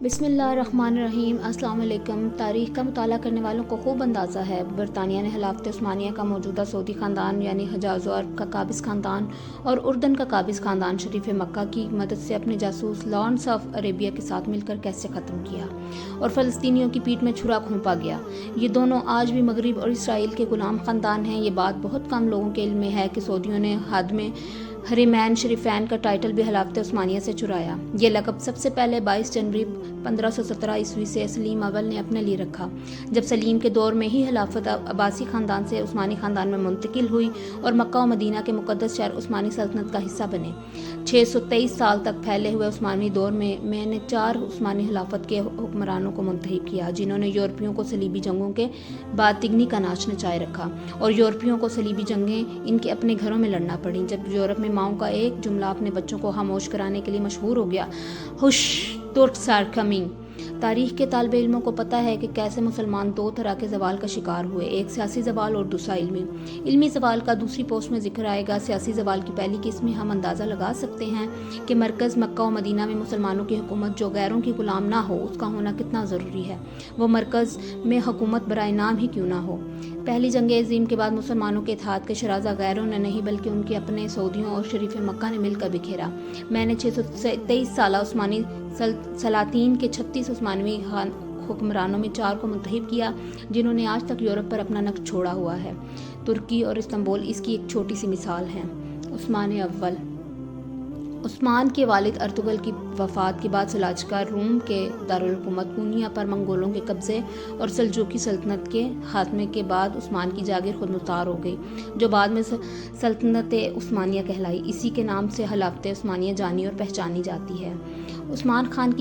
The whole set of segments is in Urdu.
بسم اللہ الرحمن الرحیم۔ السلام علیکم۔ تاریخ کا مطالعہ کرنے والوں کو خوب اندازہ ہے برطانیہ نے خلافت عثمانیہ کا موجودہ سعودی خاندان یعنی حجاز و عرب کا قابض خاندان اور اردن کا قابض خاندان شریف مکہ کی مدد سے اپنے جاسوس لارنس آف عربیہ کے ساتھ مل کر کیسے ختم کیا اور فلسطینیوں کی پیٹھ میں چھرا گھونپا گیا۔ یہ دونوں آج بھی مغرب اور اسرائیل کے غلام خاندان ہیں۔ یہ بات بہت کم لوگوں کے علم میں ہے کہ سعودیوں نے خادم حرمین شریفین کا ٹائٹل بھی خلافت عثمانیہ سے چرایا۔ یہ لقب سب سے پہلے 22 جنوری 1517 عیسوی سے سلیم اول نے اپنے لیے رکھا، جب سلیم کے دور میں ہی خلافت عباسی خاندان سے عثمانی خاندان میں منتقل ہوئی اور مکہ و مدینہ کے مقدس شہر عثمانی سلطنت کا حصہ بنے۔ 623 سال تک پھیلے ہوئے عثمانی دور میں نے 4 عثمانی خلافت کے حکمرانوں کو منتخب کیا، جنہوں نے یورپیوں کو صلیبی جنگوں کے بعد تگنی کا ناچ نچائے رکھا اور یورپیوں کو صلیبی جنگیں ان کے اپنے گھروں میں لڑنا پڑیں۔ جب یورپ میں ماؤں کا ایک جملہ اپنے بچوں کو خاموش کرانے کے لیے مشہور ہو گیا، "ہوش، ترکس آر کمنگ"۔ تاریخ کے طالب علموں کو پتہ ہے کہ کیسے مسلمان 2 طرح کے زوال کا شکار ہوئے، ایک سیاسی زوال اور دوسرا علمی۔ علمی زوال کا دوسری پوسٹ میں ذکر آئے گا۔ سیاسی زوال کی پہلی قسم میں ہم اندازہ لگا سکتے ہیں کہ مرکز مکہ و مدینہ میں مسلمانوں کی حکومت جو غیروں کی غلام نہ ہو، اس کا ہونا کتنا ضروری ہے، وہ مرکز میں حکومت برائے نام ہی کیوں نہ ہو۔ پہلی جنگ عظیم کے بعد مسلمانوں کے اتحاد کے شرازہ غیروں نے نہیں بلکہ ان کے اپنے سعودیوں اور شریف مکہ نے مل کر بکھیرا۔ میں نے 623 سالہ عثمانی سلاطین کے 36 عثمانی حکمرانوں میں 4 کو منتخب کیا، جنہوں نے آج تک یورپ پر اپنا نقش چھوڑا ہوا ہے۔ ترکی اور استنبول اس کی ایک چھوٹی سی مثال ہیں۔ عثمان اول۔ عثمان کے والد ارطغرل کی وفات کے بعد سلاجقہ روم کے دارالحکومت پونیا پر منگولوں کے قبضے اور سلجوقی سلطنت کے خاتمے کے بعد عثمان کی جاگیر خود مختار ہو گئی، جو بعد میں سلطنت عثمانیہ کہلائی۔ اسی کے نام سے خلافت عثمانیہ جانی اور پہچانی جاتی ہے۔ عثمان خان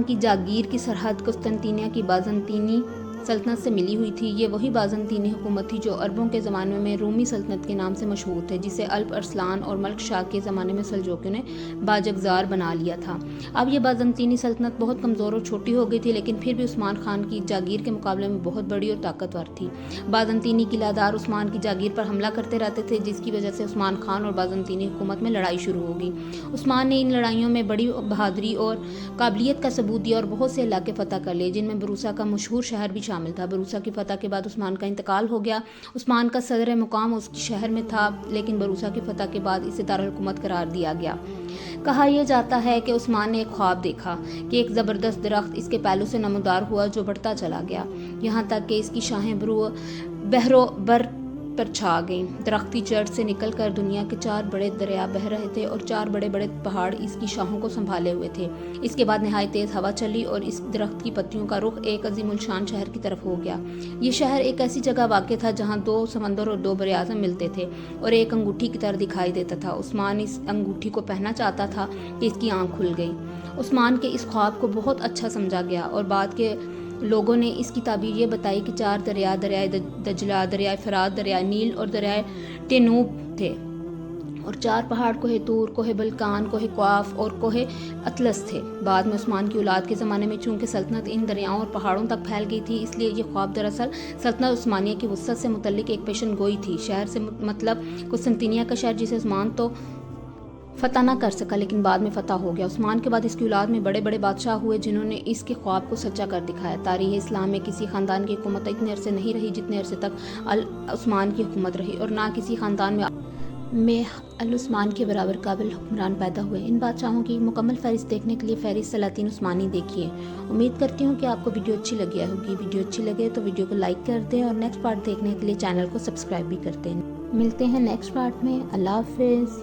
کی جاگیر کی سرحد قسطنطنیہ کی بازنطینی سلطنت سے ملی ہوئی تھی۔ یہ وہی بازنطینی حکومت تھی جو عربوں کے زمانے میں رومی سلطنت کے نام سے مشہور تھے، جسے الپ ارسلان اور ملک شاہ کے زمانے میں سلجوقیوں نے باجگزار بنا لیا تھا۔ اب یہ بازنطینی سلطنت بہت کمزور اور چھوٹی ہو گئی تھی، لیکن پھر بھی عثمان خان کی جاگیر کے مقابلے میں بہت بڑی اور طاقتور تھی۔ بازنطینی قلعہ دار عثمان کی جاگیر پر حملہ کرتے رہتے تھے، جس کی وجہ سے عثمان خان اور بازنطینی حکومت میں لڑائی شروع ہو گئی۔ عثمان نے ان لڑائیوں میں بڑی بہادری اور قابلیت کا ثبوت دیا اور بہت سے علاقے فتح کر لیے، جن میں بروسا کا مشہور شہر بھی شامل تھا۔ بروسا کی فتح کے بعد عثمان کا انتقال ہو گیا۔ عثمان کا صدر مقام اس کی شہر میں تھا، لیکن بروسا کی فتح کے بعد اسے دارالحکومت قرار دیا گیا۔ کہا یہ جاتا ہے کہ عثمان نے ایک خواب دیکھا کہ ایک زبردست درخت اس کے پہلو سے نمودار ہوا جو بڑھتا چلا گیا، یہاں تک کہ اس کی شاخیں بحر و بر پر چھا گئیں۔ درخت کی جڑ سے نکل کر دنیا کے 4 بڑے دریا بہہ رہے تھے اور 4 بڑے بڑے پہاڑ اس کی شاخوں کو سنبھالے ہوئے تھے۔ اس کے بعد نہایت تیز ہوا چلی اور اس درخت کی پتیوں کا رخ ایک عظیم الشان شہر کی طرف ہو گیا۔ یہ شہر ایک ایسی جگہ واقع تھا جہاں 2 سمندر اور 2 بر اعظم ملتے تھے اور ایک انگوٹھی کی طرح دکھائی دیتا تھا۔ عثمان اس انگوٹھی کو پہننا چاہتا تھا کہ اس کی آنکھ کھل گئی۔ عثمان کے اس خواب کو بہت اچھا سمجھا گیا اور بعد کے لوگوں نے اس کی تعبیر یہ بتائی کہ 4 دریا، دریائے دجلہ، دریائے فرات، دریائے نیل اور دریائے ڈینوب تھے اور 4 پہاڑ کوہ طور، کوہ بلقان، کوہ قاف اور کوہ اطلس تھے۔ بعد میں عثمان کی اولاد کے زمانے میں چونکہ سلطنت ان دریاؤں اور پہاڑوں تک پھیل گئی تھی، اس لیے یہ خواب دراصل سلطنت عثمانیہ کی وسعت سے متعلق ایک پیشن گوئی تھی۔ شہر سے مطلب قسطنطنیہ کا شہر، جسے عثمان تو فتح نہ کر سکا لیکن بعد میں فتح ہو گیا۔ عثمان کے بعد اس کی اولاد میں بڑے بڑے بادشاہ ہوئے جنہوں نے اس کے خواب کو سچا کر دکھایا۔ تاریخ اسلام میں کسی خاندان کی حکومت اتنے عرصے نہیں رہی جتنے عرصے تک عثمان کی حکومت رہی، اور نہ کسی خاندان میں عثمان کے برابر قابل حکمران پیدا ہوئے۔ ان بادشاہوں کی مکمل فہرست دیکھنے کے لیے فہرست سلاطین عثمانی دیکھیے۔ امید کرتی ہوں کہ آپ کو ویڈیو اچھی لگی ہوگی۔ ویڈیو اچھی لگے تو ویڈیو کو لائک کر دیں اور نیکسٹ پارٹ دیکھنے کے لیے چینل کو سبسکرائب بھی کر دیں۔ ملتے ہیں نیکسٹ پارٹ میں۔ اللہ حافظ۔